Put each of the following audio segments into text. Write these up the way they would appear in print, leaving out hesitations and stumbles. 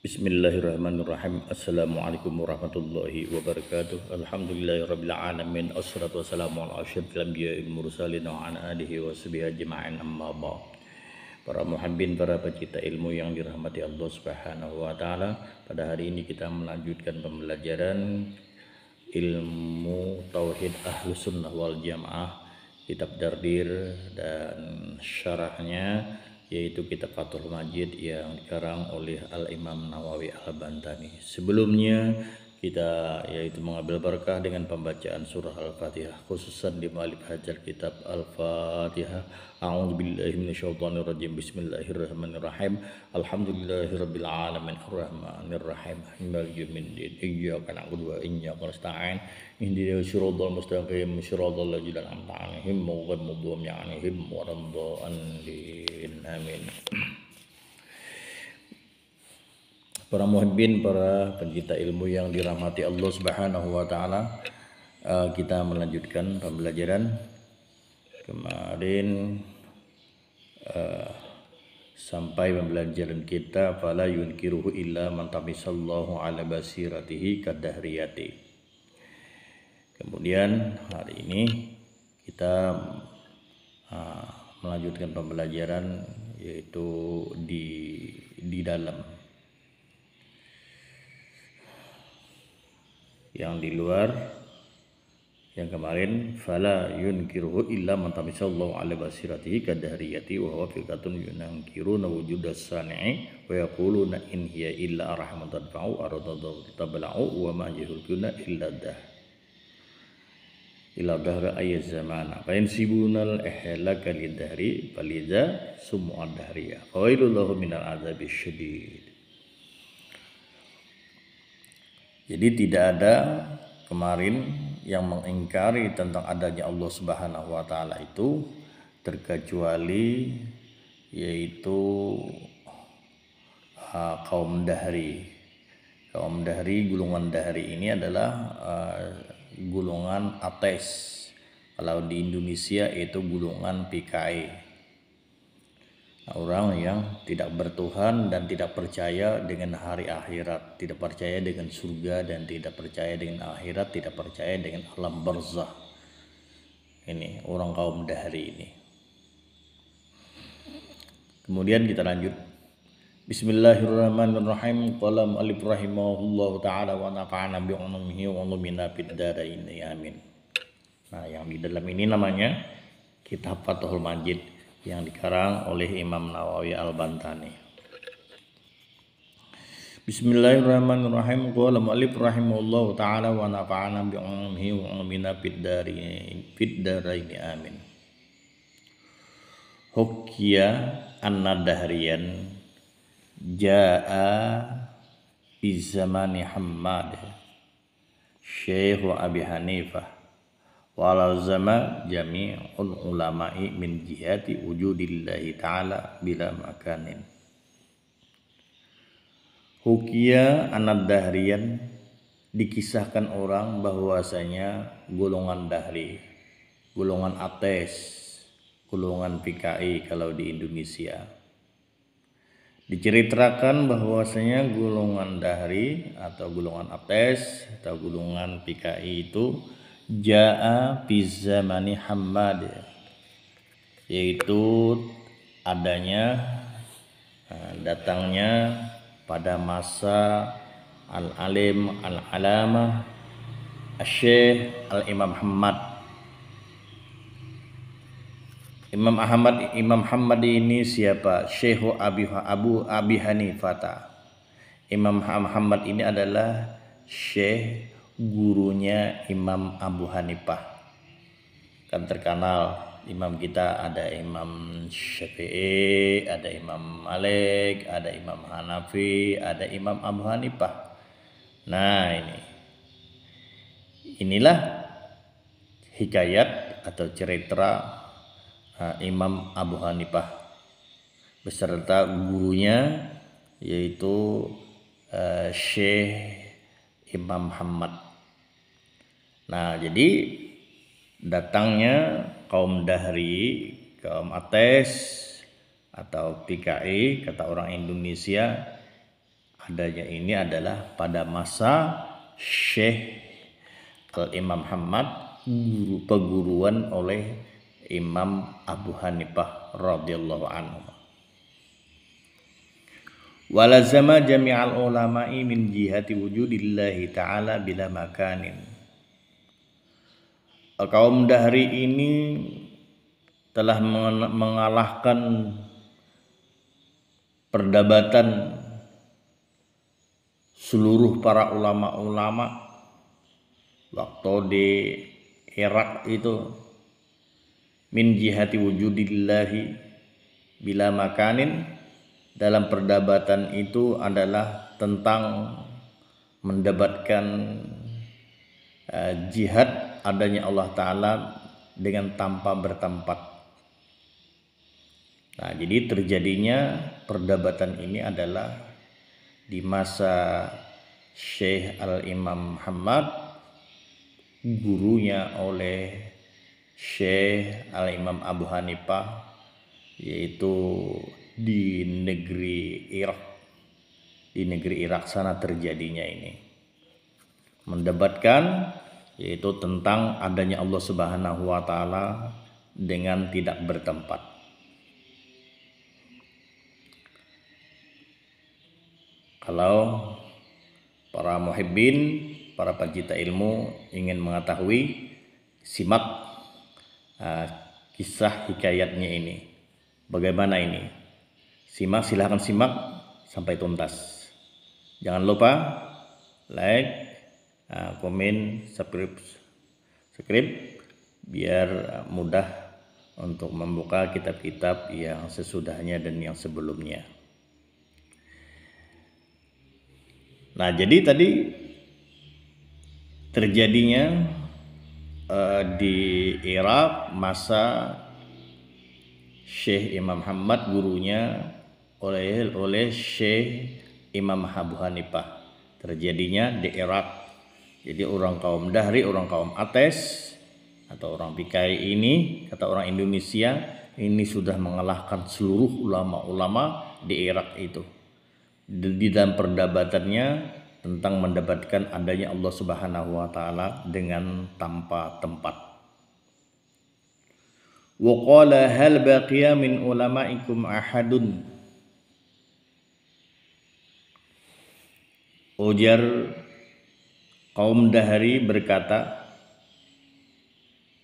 Bismillahirrahmanirrahim. Assalamualaikum warahmatullahi wabarakatuh. Alhamdulillahirabbil alamin. Wassalatu wassalamu ala asyrofil anbiya'il mursalin wa ala alihi washabihi ajma'in, amma ba'd. Para muhibbin, para pecinta ilmu yang dirahmati Allah Subhanahu wa taala, pada hari ini kita melanjutkan pembelajaran ilmu tauhid Ahlus Sunnah wal Jamaah, kitab Dardir dan syarahnya, yaitu kitab Fathul Majid yang dikarang oleh Al-Imam Nawawi Al-Bantani. Sebelumnya kita yaitu mengambil berkah dengan pembacaan surah Al-Fatihah, khususan di mu'allif hajar kitab Al-Fatihah. A'udzubillahi minasyaitonirrajim. Bismillahirrahmanirrahim. Alhamdulillahirabbil alamin arrahmanirrahim maliki yaumiddin. Iyyaka na'budu wa iyyaka nasta'in. Ihdinas siratal mustaqim siratal ladzina an'amta 'alaihim ghairil maghdubi 'alaihim waladdallin. Amin. Para muhibbin, para pencinta ilmu yang dirahmati Allah Subhanahu wa taala, kita melanjutkan pembelajaran kemarin sampai pembelajaran kita fala yunkiruhu illa man tamisallahu ala basiratihi kadahriyati. Kemudian hari ini kita melanjutkan pembelajaran yaitu di dalam, yang di luar. Yang kemarin fala yunkiruhu illa man tamisallahu ala basiratihi kadahriyati wa huwa fiqatun yunankiruna wujudas sani'i wa yaquluna in hiya illa rahmatan fa'u aradatablau wa ma yahulkuna illa dahra ayaz zamana fa yansibunal ihlaka lidahri falidha sumu'ad dahriya fawailullahu minal azabis syadid. Jadi tidak ada kemarin yang mengingkari tentang adanya Allah Subhanahu wa taala itu terkecuali yaitu kaum dahri. Kaum dahri, golongan dahri ini adalah golongan ateis. Kalau di Indonesia itu golongan PKI. Orang yang tidak bertuhan dan tidak percaya dengan hari akhirat, tidak percaya dengan surga dan tidak percaya dengan akhirat, tidak percaya dengan alam barzah. Ini orang kaum dahri ini. Kemudian kita lanjut. Bismillahirrahmanirrahim. Qala mu'allif rahimahullahu ta'ala wa nafa'ana bi'ulumihi wa ulumina fid dharain. Amin. Nah, yang di dalam ini namanya kitab Fathul Majid yang dikarang oleh Imam Nawawi Al-Bantani. Bismillahirrahmanirrahim. Qala mu'allif rahimahullahu ta'ala wa nafa'ana bi'ulumihi wa ulumina fid dharain. Amin. Hukiya anna dahriyan ja'a fi zamani Hammad Syekh Abi Hanifah walazama jami'ul ulama'i min jihati wujudillahi ta'ala bila makanin. Hukiya anad dahriyan, dikisahkan orang bahwasanya golongan dahri, golongan ateis, golongan PKI kalau di Indonesia, diceritakan bahwasanya golongan dahri atau golongan ateis atau golongan PKI itu ja'a fi zamani Hammad, yaitu adanya datangnya pada masa al-alim al-alamah Syekh al-Imam Ahmad. Imam Ahmad ini siapa? Syekh Abi Hanifah. Imam Ahmad ini adalah Syekh gurunya Imam Abu Hanifah. Kan terkenal imam kita, ada Imam Syafi'i, ada Imam Malik, ada Imam Hanafi, ada Imam Abu Hanifah. Nah, inilah hikayat atau cerita Imam Abu Hanifah beserta gurunya yaitu Syekh Imam Ahmad. Nah, jadi datangnya kaum dahri, kaum ateis atau PKI kata orang Indonesia, adanya ini adalah pada masa Syekh Al-Imam Muhammad, peguruan oleh Imam Abu Hanifah radhiyallahu anhu. Walazama jami'al ulama'i min jihati wujudillahi ta'ala bila makanin. Kaum Dahri ini telah mengalahkan perdebatan seluruh para ulama-ulama waktu di Irak itu, min jihati wujudillahi bila makanin. Dalam perdebatan itu adalah tentang mendebatkan jihad adanya Allah Ta'ala dengan tanpa bertempat. Nah, jadi terjadinya perdebatan ini adalah di masa Syekh Al-Imam Muhammad, gurunya oleh Syekh Al-Imam Abu Hanifah, yaitu di negeri Irak. Di negeri Irak sana terjadinya ini mendebatkan, yaitu tentang adanya Allah Subhanahu wa Ta'ala dengan tidak bertempat. Kalau para muhibbin, para pencinta ilmu ingin mengetahui, simak kisah hikayatnya ini. Bagaimana ini? Simak, silahkan simak sampai tuntas. Jangan lupa like, komen, subscribe biar mudah untuk membuka kitab-kitab yang sesudahnya dan yang sebelumnya. Nah, jadi tadi terjadinya di Irak masa Syekh Imam Muhammad, gurunya oleh Syekh Imam Abu Hanifah, terjadinya di Irak. Jadi orang kaum Dahri, orang kaum Ates atau orang Pikai ini, kata orang Indonesia, ini sudah mengalahkan seluruh ulama-ulama di Irak itu. Di dalam perdebatannya tentang mendebatkan adanya Allah Subhanahu wa Ta'ala dengan tanpa tempat. Wa qala hal baqiya min ulama'ikum ahadun. Ujar kaum Dahri berkata,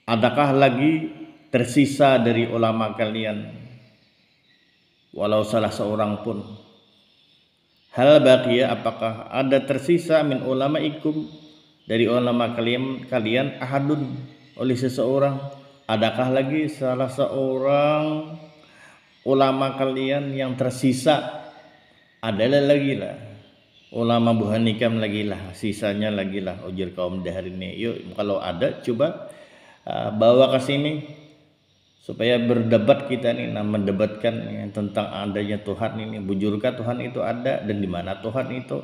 adakah lagi tersisa dari ulama kalian, walau salah seorang pun? Hal baqiya, apakah ada tersisa min ulama'ikum, dari ulama kalian ahadun, oleh seseorang? Adakah lagi salah seorang ulama kalian yang tersisa? Adalah lagi lah ulama Abu Hanifah lagi lah, sisanya lagi lah, ujar kaum Dahri ini. Yuk kalau ada coba bawa ke sini supaya berdebat kita nih, mendebatkan tentang adanya Tuhan ini. Bujurkah Tuhan itu ada dan di mana Tuhan itu?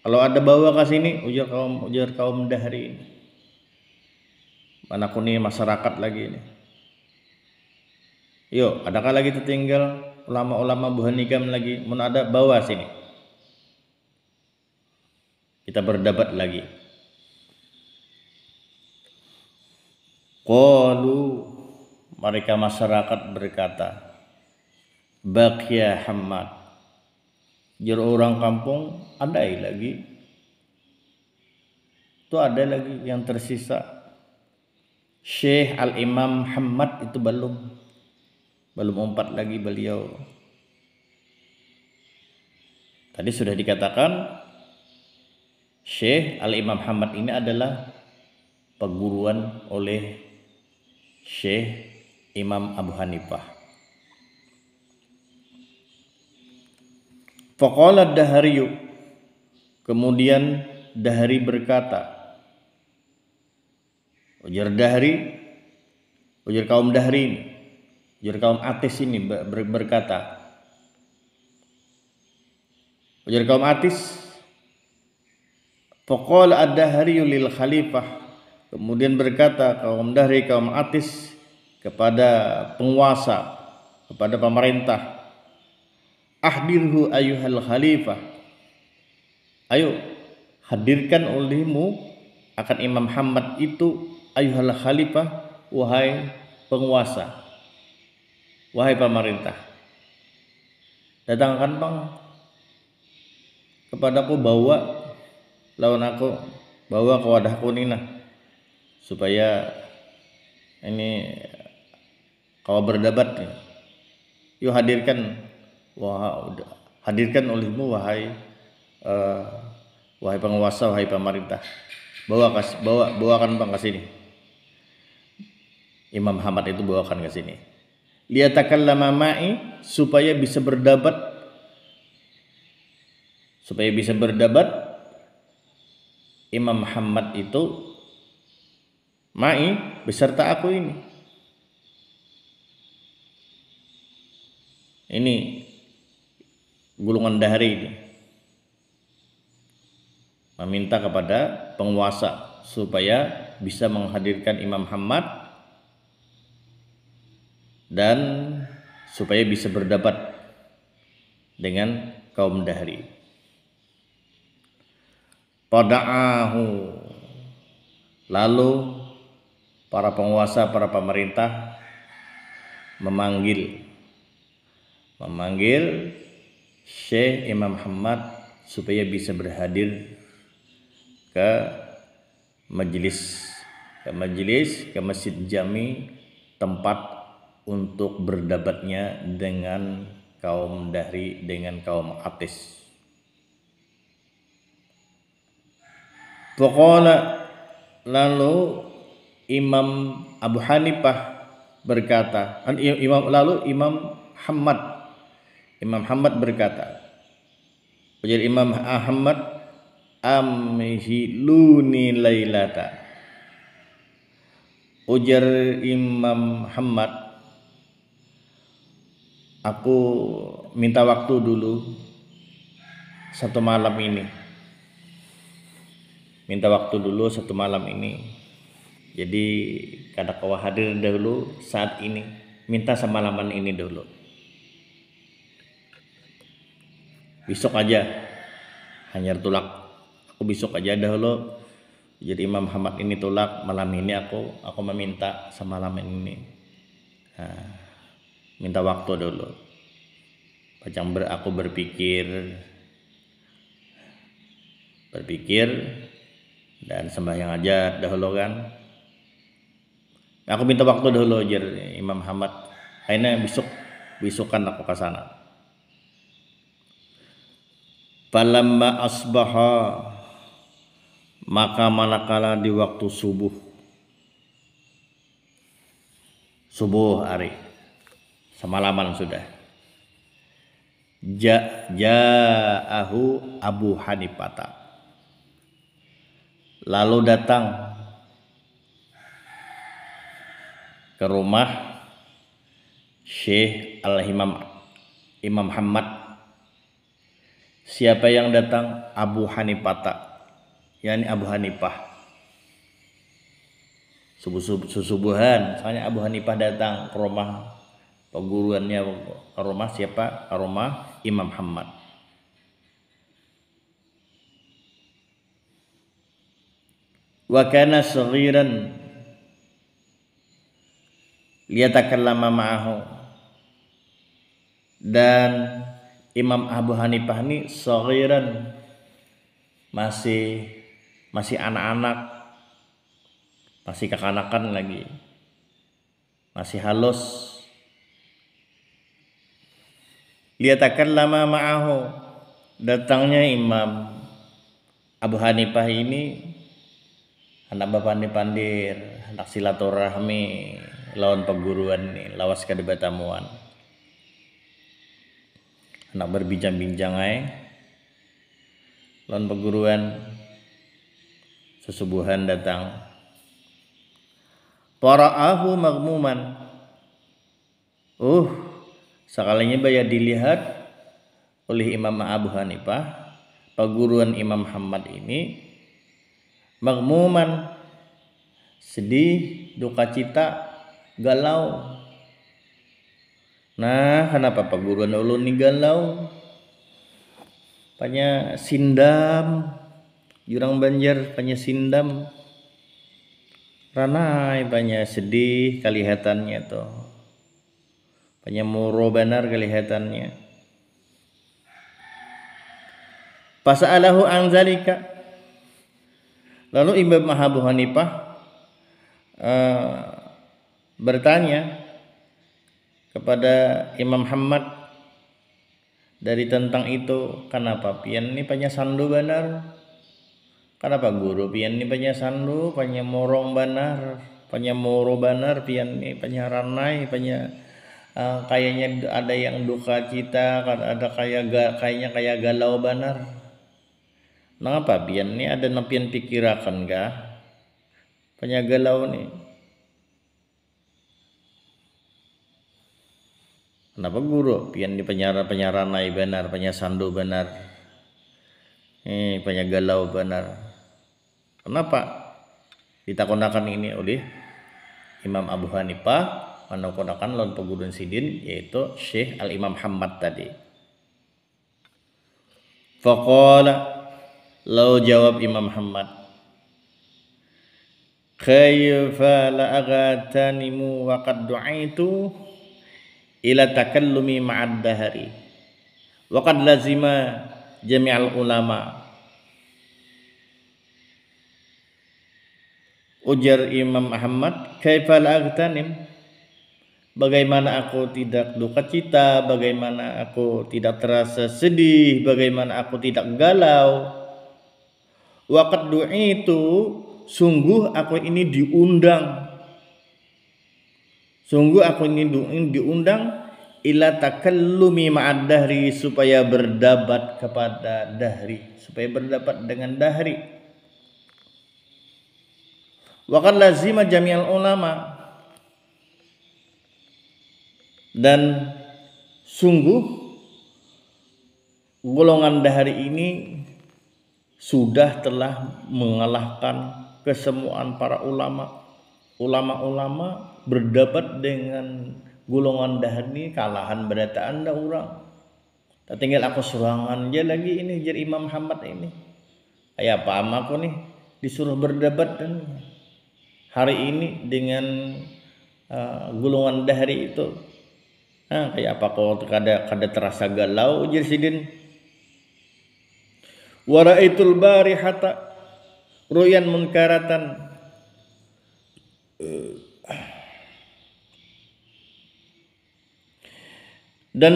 Kalau ada bawa ke sini, ujar kaum Dahri ini. Mana kuni masyarakat lagi ini. Yuk, adakah lagi tertinggal ulama-ulama Abu Hanifah lagi? Mun ada bawa sini. Kita berdebat lagi. Qalu, mereka masyarakat berkata, baqiya Muhammad, jar orang kampung ada lagi. Itu ada lagi yang tersisa. Syekh Al-Imam Muhammad itu belum empat lagi beliau. Tadi sudah dikatakan Syekh Al-Imam Muhammad ini adalah peguruan oleh Syekh Imam Abu Hanifah. Faqala Dahri, kemudian Dahri berkata, ujar kaum Dahri ini, ujar kaum Atis ini berkata, ujar kaum Atis, faqala ad-Dahri lil khalifah, kemudian berkata kaum Dahri, kaum Atis kepada penguasa, kepada pemerintah, ahdirhu ayyuhal khalifah, Ayo hadirkan olehmu akan Imam Muhammad itu ayuhal khalifah, wahai penguasa, wahai pemerintah. Datangkan bang kepadaku, bawa lawan aku, bawa ke wadahku nina, supaya ini kau berdebat. Yuk hadirkan, hadirkan olehmu wahai wahai penguasa, wahai pemerintah. Bawakan bang ke sini. Imam Muhammad itu bawakan ke sini. Liyatakallama ma'i, supaya bisa berdebat. Supaya bisa berdebat Imam Muhammad itu ma'i beserta aku ini. Ini gulungan dahri ini meminta kepada penguasa supaya bisa menghadirkan Imam Muhammad dan supaya bisa berdebat dengan kaum dahri. Pada'ahu, lalu para penguasa, para pemerintah memanggil Syekh Imam Muhammad supaya bisa berhadir ke Masjid Jami, tempat untuk berdebatnya dengan kaum dahri, dengan kaum ateis. Pokoknya lalu Imam Abu Hanifah berkata, Imam Muhammad berkata, ujar Imam Ahmad, amhiluni lailata, ujar Imam Muhammad, aku minta waktu dulu satu malam ini. Jadi kada kau hadir dahulu saat ini, minta semalaman ini dulu. Besok aja, hanya tulak. Aku besok aja dahulu. Jadi Imam Muhammad ini tulak, malam ini aku meminta semalaman ini. Nah, minta waktu dulu. Aku berpikir dan sembahyang aja dahulu kan. Aku minta waktu dulu, jadi Imam Muhammad. Akhirnya besokan aku ke sana. Falamma asbaha, maka manakala di waktu subuh hari, semalaman sudah, ja'ahu Abu Hanifah, lalu datang ke rumah Syekh Imam Muhammad. Siapa yang datang? Abu Hanifah, yakni Abu Hanifah. Subuhan, soalnya Abu Hanifah datang ke rumah perguruannya, ke rumah siapa? Ke rumah Imam Muhammad. Wa kana saghiran liyatakallama ma'ahu, dan Imam Abu Hanifah ini saghiran, masih anak-anak, masih kekanakan lagi, masih halus. Liyatakallama ma'ahu, datangnya Imam Abu Hanifah ini anak bapandir, anak silaturahmi lawan perguruan nih, lawas kadebatamuan, anak berbincang-bincang lawan perguruan. Sesubuhan datang, para'ahu maghmuman, sekalinya bayar dilihat oleh Imam Abu Hanifah, perguruan Imam Muhammad ini maghmuman, sedih, duka cita, galau. Nah, kenapa perguruan ulun ini galau? panya sindam jurang Banjar panya sindam ranai panya sedih kelihatannya tuh panya moro benar kelihatannya. Fasa'alahu an zalika, lalu Imam Abu Hanifah bertanya kepada Imam Muhammad dari tentang itu, kenapa pian ini panya sandu benar, kenapa guru pian ini panya sandu panya morong benar, panya moro benar pian ini panya ranai panya kayaknya ada yang duka cita, ada kayaknya kayak galau benar. Mengapa pian ini ada napian pikirakan kah panya galau nih? Kenapa guru pian di penyaranai benar, penyasandu benar, penyagalau benar. Kenapa ditakonakan ini oleh Imam Abu Hanifah menakonakan lawan pegurun sidin yaitu Syekh Al-Imam Muhammad tadi. Faqala, lau jawab Imam Muhammad, kaifa la aghatanimu wa qad du'aitu ila takallumi ma'ad dahari wa qad lazima jami'al ulama. Ujar Imam Ahmad, kaifa la aghtanim, bagaimana aku tidak duka cita, bagaimana aku tidak terasa sedih, bagaimana aku tidak galau. Wa qad du'itu, sungguh aku ini diundang, sungguh aku ini diundang ila takallumi ma'ad dahri, supaya berdebat kepada dahri, supaya berdebat dengan dahri. Wa qad lazima jami'al ulama, dan sungguh golongan dahri ini sudah telah mengalahkan kesemuaan para ulama. Ulama-ulama berdebat dengan golongan dahri, kalahan berata anda orang. Tak tinggal aku serangan aja lagi ini jadi Imam Muhammad ini. Kayak apa aku nih disuruh berdebat dan hari ini dengan golongan dahri itu. Kayak apa kau kada terasa galau ujar sidin. Wa ra'aitul barihata ruyan munkaratan, dan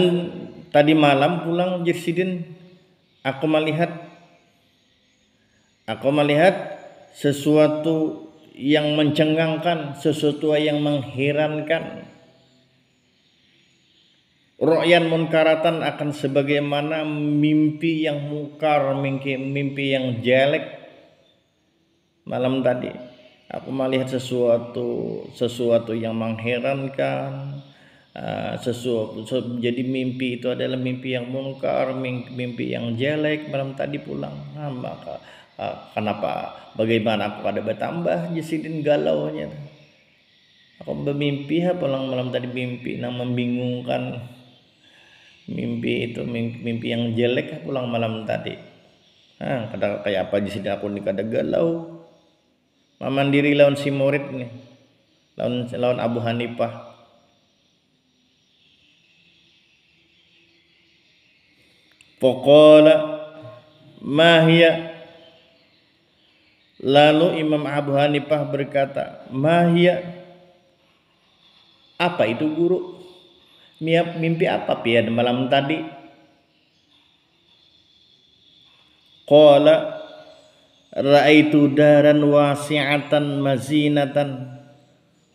tadi malam pulang Jirsidin aku melihat sesuatu yang mencengangkan, sesuatu yang mengherankan. Ru'yan munkaratan, akan sebagaimana mimpi yang mungkar, mimpi yang jelek. Malam tadi aku melihat sesuatu yang mengherankan, jadi mimpi itu adalah mimpi yang mungkar, mimpi yang jelek malam tadi pulang. Maka kenapa, bagaimana aku ada bertambah Jasidin galaunya. Aku bermimpi pulang malam tadi mimpi yang membingungkan, mimpi itu mimpi yang jelek pulang malam tadi. Kayak apa Jasidin aku nih kada galau. Mandiri lawan si murid nih, lawan Abu Hanifah. Faqala mahia, lalu Imam Abu Hanifah berkata, mahia, apa itu guru? Mimpi apa pian malam tadi? Qala ra'aitu daran wasi'atan mazinatan,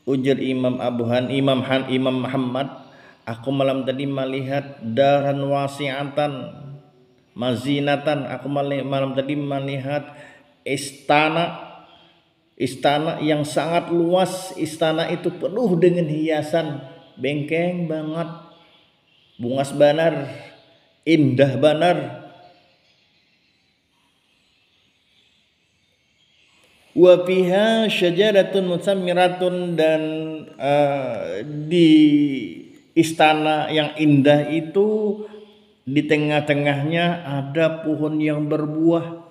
ujar Imam Muhammad, aku malam tadi melihat daran wasi'atan mazinatan, aku malam tadi melihat istana yang sangat luas. Istana itu penuh dengan hiasan, bengkeng banget, bungas banar, indah banar. Wa fiha syajaratun musammiratun, dan di istana yang indah itu di tengah-tengahnya ada pohon yang berbuah.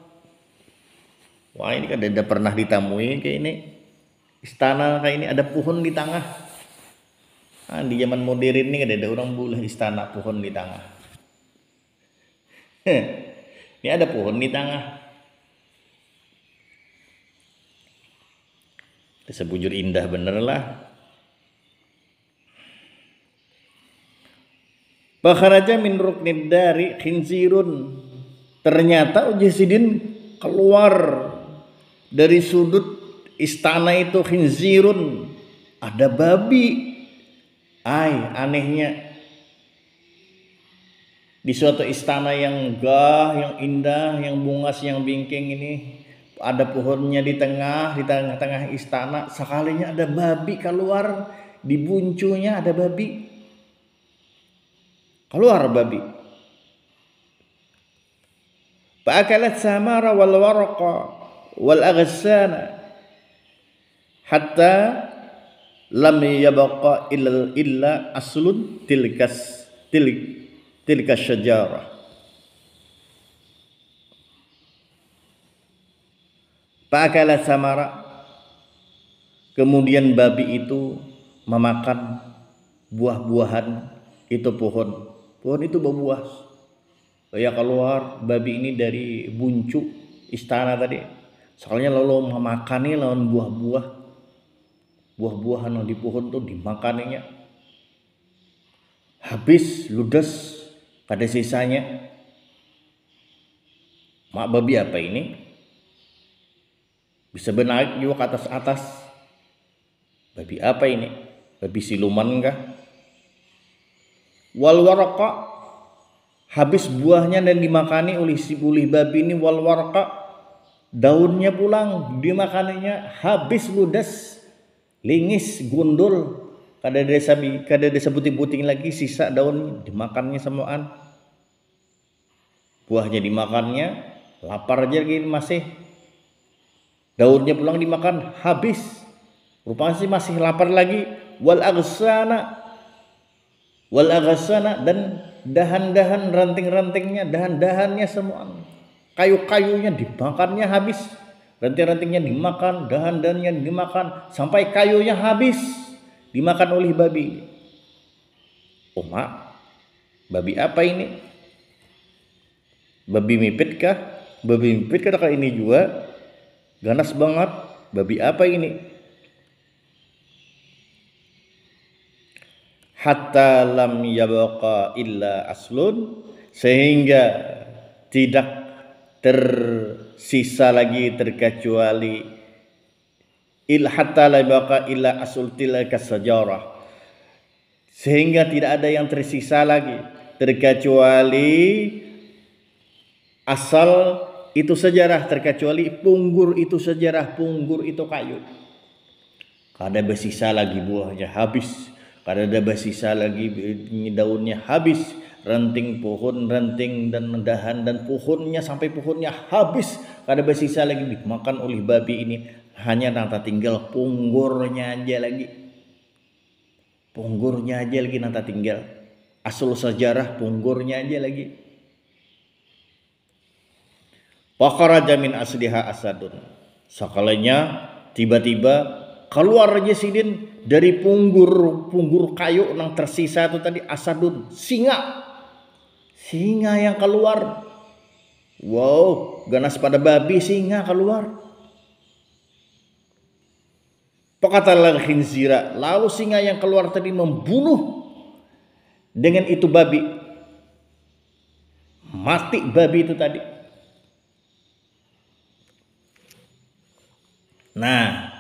Wah, ini kan ada pernah ditamui kayak ini. Istana kayak ini ada pohon di tengah. Nah, di zaman modern ini ada orang boleh istana pohon di tengah. Ini ada pohon di tengah. Sebujur indah bener lah. Bakharaja min ruknid dari khinzirun. Ternyata Ujaisidin keluar dari sudut istana itu khinzirun. Ada babi. Anehnya. Di suatu istana yang megah, yang indah, yang bungas, yang bingking ini. Ada pohonnya di tengah-tengah istana. Sekalinya ada babi keluar. Di buncunya ada babi. Keluar babi. Fa'akalat samara wal waraqa wal aghsana hatta lam yabqa illa aslun tilka syajarah. Fa'akalat samara, kemudian babi itu memakan buah-buahan itu pohon itu berbuah. Ya keluar babi ini dari buncu istana tadi. Soalnya lalu memakani lawan buah-buahan yang di pohon tuh dimakaninya. Habis ludes pada sisanya. Mak babi apa ini? Bisa benaik juga ke atas. Babi apa ini? Babi siluman kah? Wal waraqa, habis buahnya dan dimakani oleh babi ini. Wal waraqa, daunnya pulang dimakaninya. Habis ludes, lingis, gundul, kada desa puting-puting lagi, sisa daun dimakannya semuaan. Buahnya dimakannya, lapar aja lagi masih. Daunnya pulang dimakan, habis. Rupanya sih masih lapar lagi. Wal aghsana, dan dahan-dahan, ranting-rantingnya, dahan-dahannya semua, kayu-kayunya dimakannya habis. Ranting-rantingnya dimakan, dahan-dahannya dimakan, sampai kayunya habis dimakan oleh babi. Oh mak, babi apa ini? Babi mipit kah? Babi mipit kata ini juga ganas banget. Babi apa ini? Hatta lam yabqa illa aslun, sehingga tidak tersisa lagi terkecuali hatta lam yabqa illa asul tilka sajarah, sehingga tidak ada yang tersisa lagi terkecuali asal itu sejarah, terkecuali punggur itu sejarah, punggur itu kayu. Kada bersisa lagi buahnya, habis. Kada ada bersisa lagi daunnya, habis. Ranting pohon, ranting dan dahan dan pohonnya sampai pohonnya habis. Kada bersisa lagi dimakan oleh babi ini. Hanya nanti tinggal punggurnya aja lagi. Punggurnya aja lagi nanti tinggal. Asal sejarah punggurnya aja lagi. Fakharaja min asliha asadun. Sekalinya tiba-tiba keluar Ujaisidin dari punggur kayu yang tersisa itu tadi, asadun, singa yang keluar. Wow, ganas pada babi, singa keluar. Paqatal khinzira, lalu singa yang keluar tadi membunuh dengan itu babi. Mati babi itu tadi. Nah,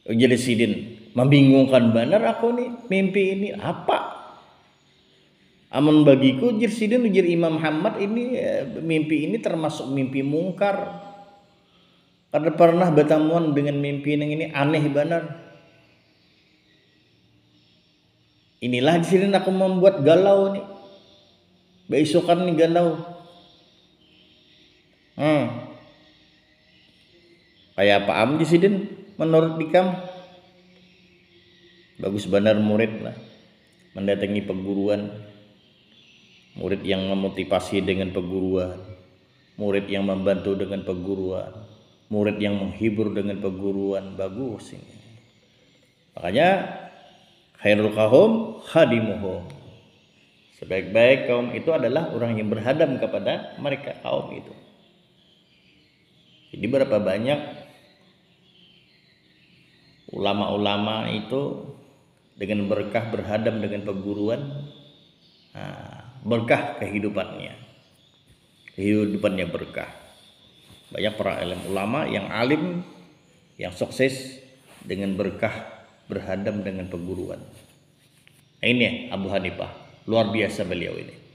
Ujaisidin membingungkan benar aku nih, mimpi ini apa? Aman bagiku Ujaisidin ujar Imam Muhammad ini mimpi ini termasuk mimpi mungkar. Karena pernah bertemuan dengan mimpi yang ini aneh benar. Inilah di sini aku membuat galau nih. Besokan nih galau. Kayak apa Ujaisidin menurut dikam? Bagus benar murid lah mendatangi perguruan. murid yang memotivasi dengan peguruan, murid yang membantu dengan peguruan, murid yang menghibur dengan peguruan. Bagus ini. Makanya khairul qaum khadimuhum. Sebaik-baik kaum itu adalah orang yang berhadam kepada mereka kaum itu. Jadi berapa banyak ulama-ulama itu dengan berkah berhadam dengan peguruan, berkah kehidupannya berkah. Banyak para ulama yang alim, yang sukses dengan berkah berhadam dengan peguruan. Nah, ini Abu Hanifah, luar biasa beliau ini.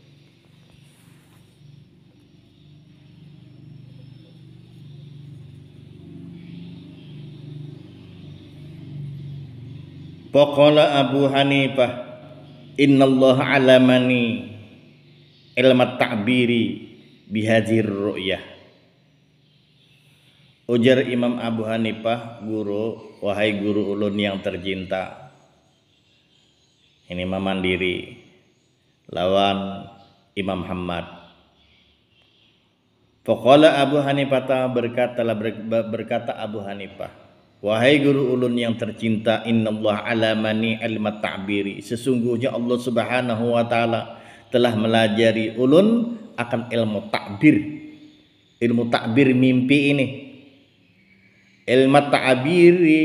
Faqala Abu Hanifah, innallaha alamani ilmat ta'biri bihadzir ru'yah. Ujar Imam Abu Hanifah, guru, wahai guru ulun yang tercinta. Ini Imam Mandiri lawan Imam Muhammad. Faqala Abu Hanifah, berkata Abu Hanifah, wahai guru ulun yang tercinta, innallaha alamani ilmat ta'biri, sesungguhnya Allah Subhanahu wa taala telah melajari ulun akan ilmu ta'bir. Ilmu ta'bir mimpi ini. Ilmu ta'biri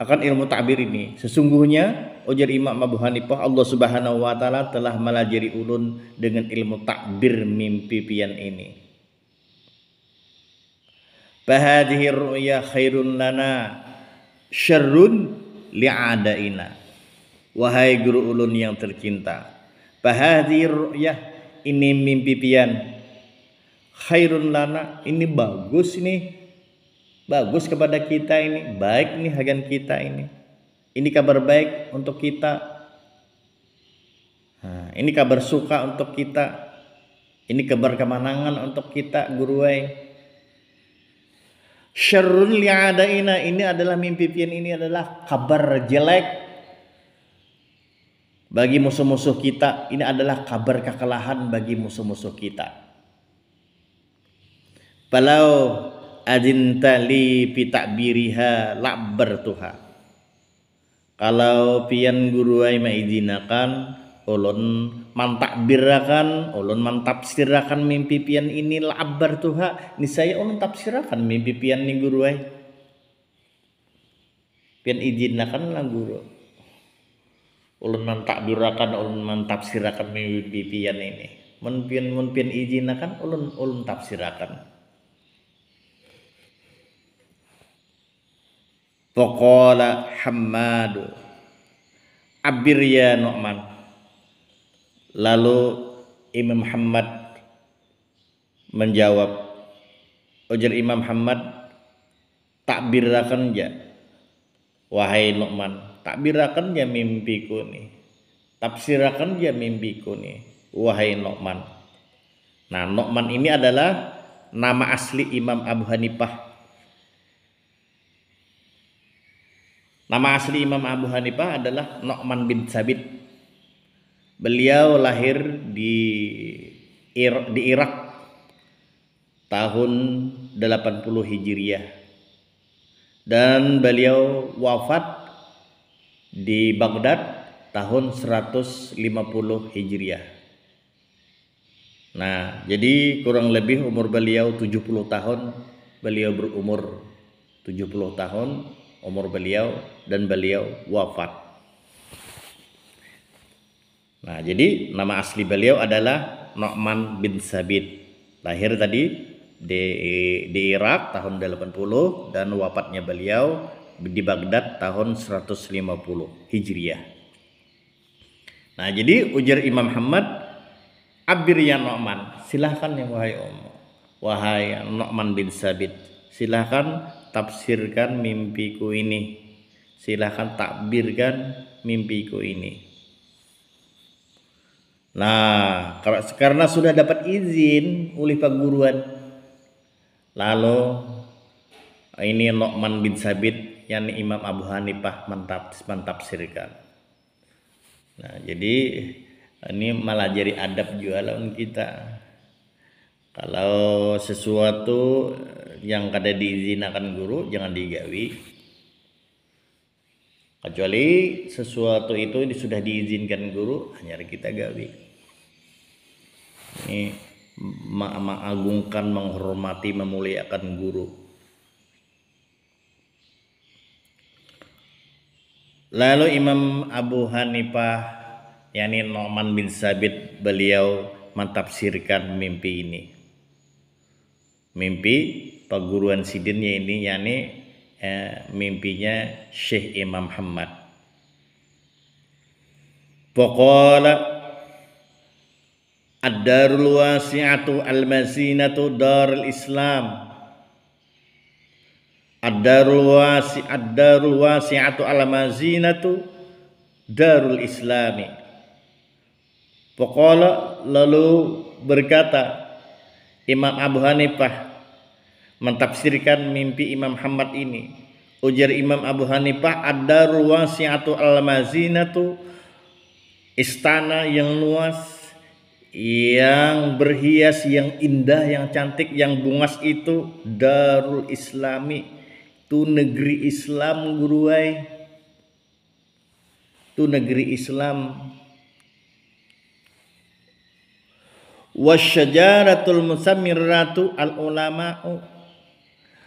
akan ilmu ta'bir ini. Sesungguhnya ujar Imam Abu Hanifah, Allah Subhanahu wa taala telah melajari ulun dengan ilmu ta'bir mimpi pian ini. Fahadhihi ru'ya khairun lana syarrun li'adaina. Wahai guru ulun yang tercinta, fahadhihi ru'ya, ini mimpi pian, khairun lana, ini bagus nih, bagus kepada kita ini, baik nih hagan kita ini kabar baik untuk kita. Nah, ini kabar suka untuk kita, ini kabar kemenangan untuk kita guruai. Syarrun li'adaina, ini adalah mimpi pian, ini adalah kabar jelek bagi musuh-musuh kita, ini adalah kabar kekalahan bagi musuh-musuh kita. Falau adinta li fi ta'biriha la'bartuha. Kalau pian guruai maizinakan ulun mantakbirakan, ulun mantafsirakan mimpi pian ini la'bartuha, niscaya ulun tafsirakan mimpi pian ni guruai. Pian izinakan lah guru. Ulun mantakbirakan, ulun mantafsirakan mimpi pian ini. Mun pian izinakan ulun tafsirakan. Faqala Hammad, abir ya Nu'man. Lalu Imam Muhammad menjawab, ujar Imam Muhammad, takbirakan ya wahai Nu'man, takbirakan ya mimpiku nih, tafsirakan ya mimpiku nih wahai Nu'man. Nah, Nu'man ini adalah nama asli Imam Abu Hanifah. Nama asli Imam Abu Hanifah adalah Nu'man bin Sabit. Beliau lahir di Irak tahun 80 Hijriah dan beliau wafat di Baghdad tahun 150 Hijriah. Nah, jadi kurang lebih umur beliau 70 tahun. Beliau berumur 70 tahun umur beliau dan beliau wafat. Nah, jadi nama asli beliau adalah Nu'man bin Sabit. Lahir tadi di Irak tahun 80 dan wafatnya beliau di Baghdad tahun 150 Hijriah. Nah, jadi ujar Imam Muhammad, abir ya Nu'man, silahkan ya wahai Nu'man bin Sabit, silahkan tafsirkan mimpiku ini, silahkan takbirkan mimpiku ini. Nah, karena sudah dapat izin oleh perguruan, lalu ini Nu'man bin Sabit yang Imam Abu Hanifah mentafsirkan. Nah, jadi ini malah jadi adab jualan kita. Kalau sesuatu yang kada diizinakan guru jangan digawi. Kecuali sesuatu itu sudah diizinkan guru, hanya kita gawi. Ini mengagungkan, menghormati, memuliakan guru. Lalu Imam Abu Hanifah, yakni Nu'man bin Sabit, beliau mentafsirkan mimpi ini. Mimpi perguruan sidinnya ini, yakni mimpinya Syekh Imam Muhammad. Faqala ad-darul wasi'atu al-mazinatu darul Islam. Ad-darul wasi'atu al-mazinatu darul Islami. Faqala, lalu berkata Imam Abu Hanifah mentafsirkan mimpi Imam Muhammad ini. Ujar Imam Abu Hanifah, ad-darul wasi'atu al-mazinatu, istana yang luas, yang berhias, yang indah, yang cantik, yang bungas itu darul Islami. Itu negeri Islam guruai. Itu negeri Islam. Wasyajaratul musammiratu al-ulama'u,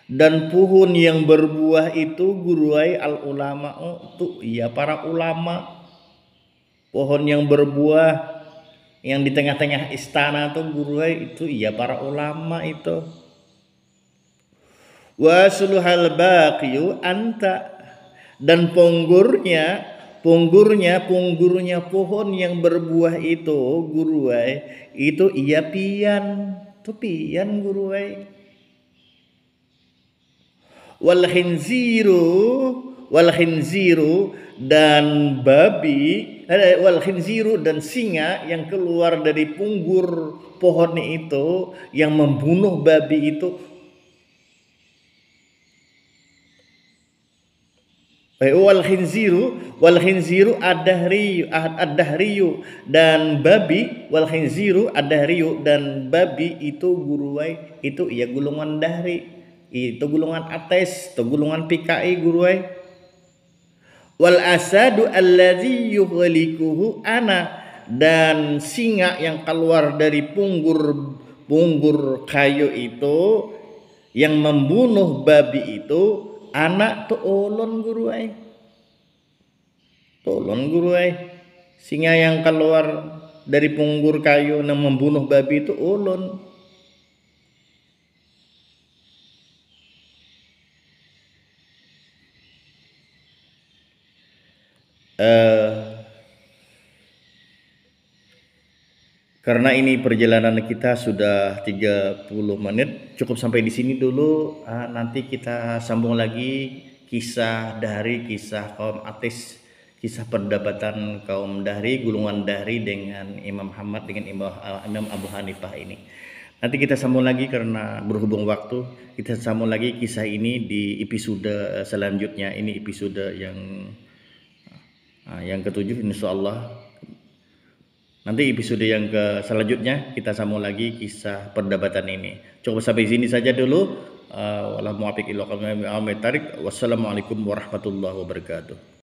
dan pohon yang berbuah itu guruai al-ulama'u, itu ya para ulama. Pohon yang berbuah yang di tengah-tengah istana itu guruai, itu ya para ulama itu. Wasluhal baqiyu anta, dan ponggurnya pohon yang berbuah itu guruai, itu iya pian, tu pian guruai. Wal khinziru dan babi, wal khinziru dan singa yang keluar dari punggur pohon itu, yang membunuh babi itu. Wal khinziru ad-dahriyu dan babi, wal khinziru ad-dahriyu dan babi itu guruai, itu ya gulungan dahri, itu gulungan ates, itu gulungan PKI guruai. Wal asadu allazi yughlikuhu ana, dan singa yang keluar dari punggur kayu itu yang membunuh babi itu, anak tu ulun guruai. Tolong guruai. Singa yang keluar dari punggur kayu yang membunuh babi itu ulun. Karena ini perjalanan kita sudah 30 menit, cukup sampai di sini dulu. Nanti kita sambung lagi kisah Dahri, kisah kaum ateis, kisah perdebatan kaum Dahri, golongan Dahri dengan Imam Muhammad, dengan Imam Abu Hanifah ini. Nanti kita sambung lagi karena berhubung waktu. Kita sambung lagi kisah ini di episode selanjutnya. Ini episode yang ketujuh, insyaallah. Nanti episode yang selanjutnya kita sambung lagi kisah perdebatan ini. Cukup sampai sini saja dulu. Wassalamualaikum warahmatullahi wabarakatuh.